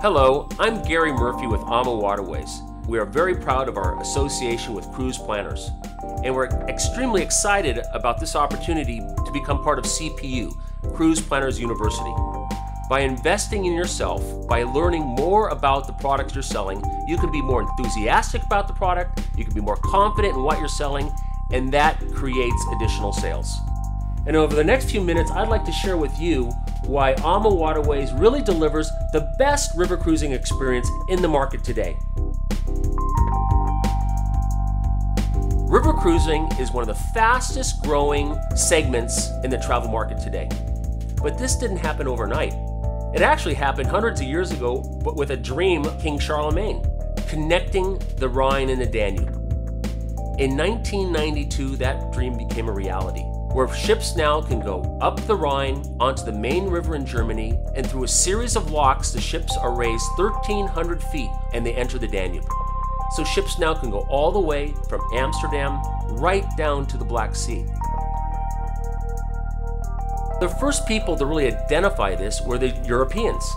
Hello, I'm Gary Murphy with AMA Waterways. We are very proud of our association with cruise planners, and we're extremely excited about this opportunity to become part of CPU, Cruise Planners University. By investing in yourself, by learning more about the products you're selling, you can be more enthusiastic about the product, you can be more confident in what you're selling, and that creates additional sales. And over the next few minutes, I'd like to share with you why AMA Waterways really delivers the best river cruising experience in the market today. River cruising is one of the fastest growing segments in the travel market today. But this didn't happen overnight. It actually happened hundreds of years ago, but with a dream of King Charlemagne, connecting the Rhine and the Danube. In 1992, that dream became a reality, where ships now can go up the Rhine onto the main river in Germany, and through a series of locks, the ships are raised 1,300 feet and they enter the Danube. So ships now can go all the way from Amsterdam right down to the Black Sea. The first people to really identify this were the Europeans.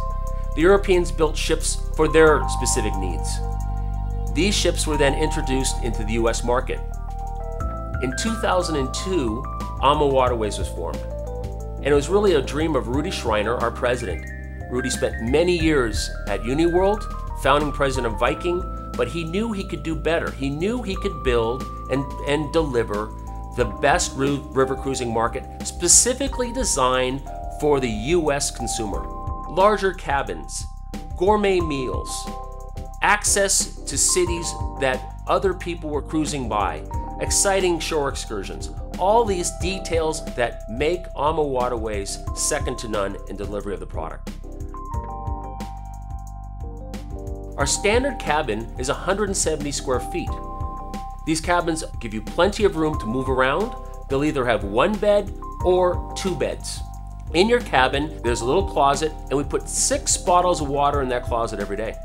The Europeans built ships for their specific needs. These ships were then introduced into the US market. In 2002, AMA Waterways was formed. And it was really a dream of Rudy Schreiner, our president. Rudy spent many years at UniWorld, founding president of Viking, but he knew he could do better. He knew he could build and deliver the best river cruising market specifically designed for the US consumer. Larger cabins, gourmet meals, access to cities that other people were cruising by, exciting shore excursions, all these details that make AMA Waterways second to none in delivery of the product. Our standard cabin is 170 square feet. These cabins give you plenty of room to move around. They'll either have one bed or two beds. In your cabin, there's a little closet, and we put 6 bottles of water in that closet every day.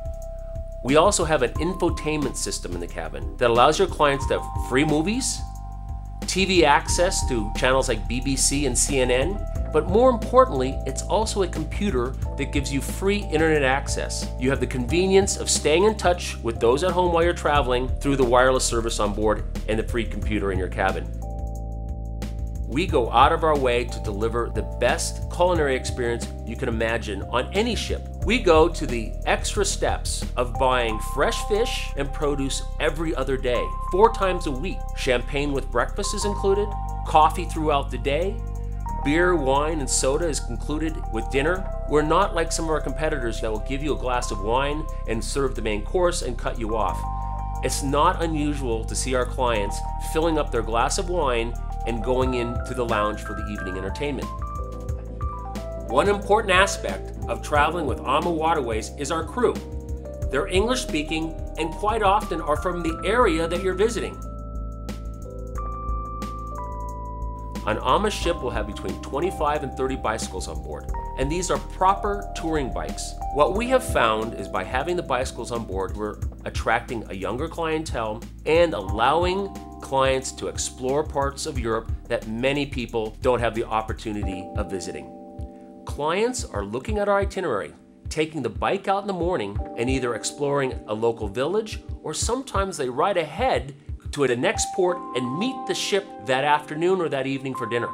We also have an infotainment system in the cabin that allows your clients to have free movies, TV access to channels like BBC and CNN, but more importantly, it's also a computer that gives you free internet access. You have the convenience of staying in touch with those at home while you're traveling through the wireless service on board and the free computer in your cabin. We go out of our way to deliver the best culinary experience you can imagine on any ship. We go to the extra steps of buying fresh fish and produce every other day, 4 times a week. Champagne with breakfast is included, coffee throughout the day, beer, wine, and soda is included with dinner. We're not like some of our competitors that will give you a glass of wine and serve the main course and cut you off. It's not unusual to see our clients filling up their glass of wine and going into the lounge for the evening entertainment. One important aspect of traveling with AMA Waterways is our crew. They're English speaking and quite often are from the area that you're visiting. An AMA ship will have between 25 and 30 bicycles on board, and these are proper touring bikes. What we have found is by having the bicycles on board, we're attracting a younger clientele and allowing clients to explore parts of Europe that many people don't have the opportunity of visiting. Clients are looking at our itinerary, taking the bike out in the morning and either exploring a local village, or sometimes they ride ahead to the next port and meet the ship that afternoon or that evening for dinner.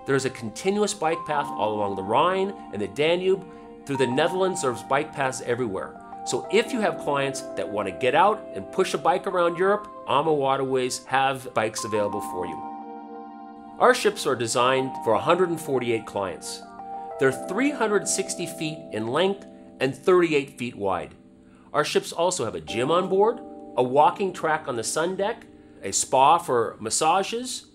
There's a continuous bike path all along the Rhine and the Danube. Through the Netherlands, there's bike paths everywhere. So if you have clients that want to get out and push a bike around Europe, AMA Waterways have bikes available for you. Our ships are designed for 148 clients. They're 360 feet in length and 38 feet wide. Our ships also have a gym on board, a walking track on the sun deck, a spa for massages.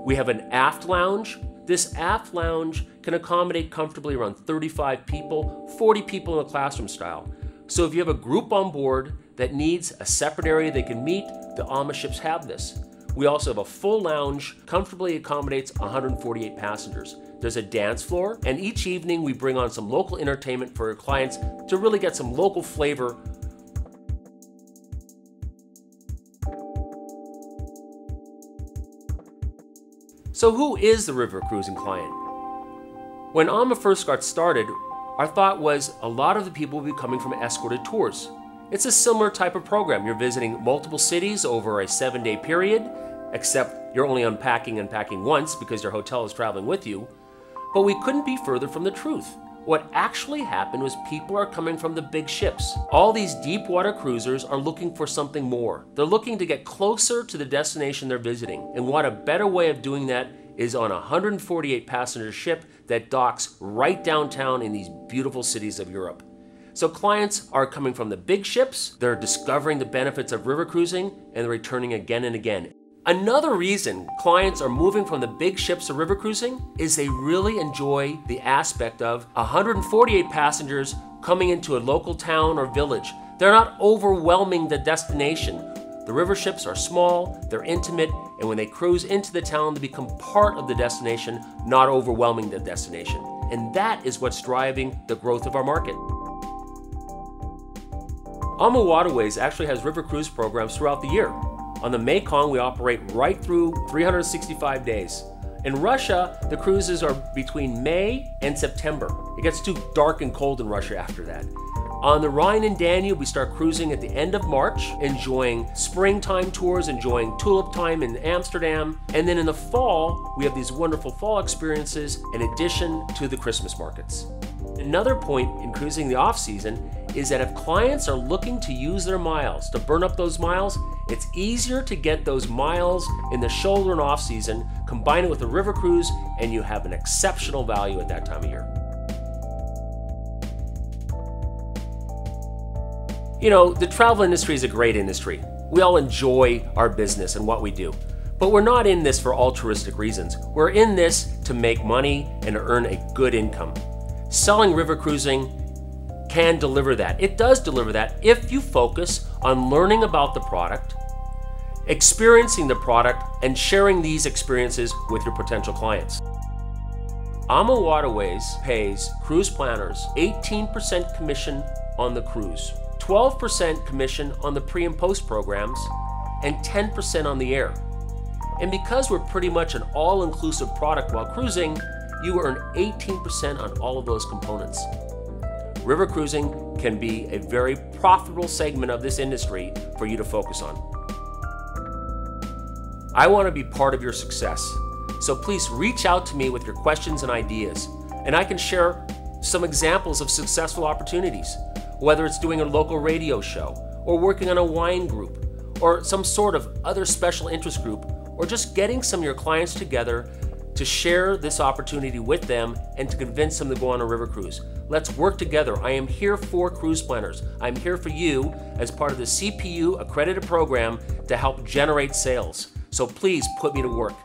We have an aft lounge. This aft lounge can accommodate comfortably around 35 people, 40 people in a classroom style. So if you have a group on board that needs a separate area they can meet, the AMA ships have this. We also have a full lounge, comfortably accommodates 148 passengers. There's a dance floor, and each evening we bring on some local entertainment for our clients to really get some local flavor. So who is the river cruising client? When AMA first got started, Our thought was a lot of the people will be coming from escorted tours. It's a similar type of program. You're visiting multiple cities over a 7-day period, except you're only unpacking and packing once because your hotel is traveling with you. But we couldn't be further from the truth. What actually happened was people are coming from the big ships. All these deep water cruisers are looking for something more. They're looking to get closer to the destination they're visiting. And what a better way of doing that is on a 148 passenger ship that docks right downtown in these beautiful cities of Europe. So clients are coming from the big ships, they're discovering the benefits of river cruising, and they're returning again and again. Another reason clients are moving from the big ships to river cruising is they really enjoy the aspect of 148 passengers coming into a local town or village. They're not overwhelming the destination. The river ships are small, they're intimate, and when they cruise into the town, they become part of the destination, not overwhelming the destination. And that is what's driving the growth of our market. AMA Waterways actually has river cruise programs throughout the year. On the Mekong, we operate right through 365 days. In Russia, the cruises are between May and September. It gets too dark and cold in Russia after that. On the Rhine and Danube, we start cruising at the end of March, enjoying springtime tours, enjoying tulip time in Amsterdam. And then in the fall, we have these wonderful fall experiences in addition to the Christmas markets. Another point in cruising the off-season is that if clients are looking to use their miles, to burn up those miles, it's easier to get those miles in the shoulder and off-season, combine it with a river cruise, and you have an exceptional value at that time of year. You know, the travel industry is a great industry. We all enjoy our business and what we do. But we're not in this for altruistic reasons. We're in this to make money and to earn a good income. Selling river cruising can deliver that. It does deliver that if you focus on learning about the product, experiencing the product, and sharing these experiences with your potential clients. AMA Waterways pays cruise planners 18% commission on the cruise, 12% commission on the pre and post programs, and 10% on the air. And because we're pretty much an all-inclusive product while cruising, you earn 18% on all of those components. River cruising can be a very profitable segment of this industry for you to focus on. I want to be part of your success, so please reach out to me with your questions and ideas, and I can share some examples of successful opportunities, whether it's doing a local radio show, or working on a wine group, or some sort of other special interest group, or just getting some of your clients together to share this opportunity with them and to convince them to go on a river cruise. Let's work together. I am here for cruise planners. I'm here for you as part of the CPU accredited program to help generate sales. So please put me to work.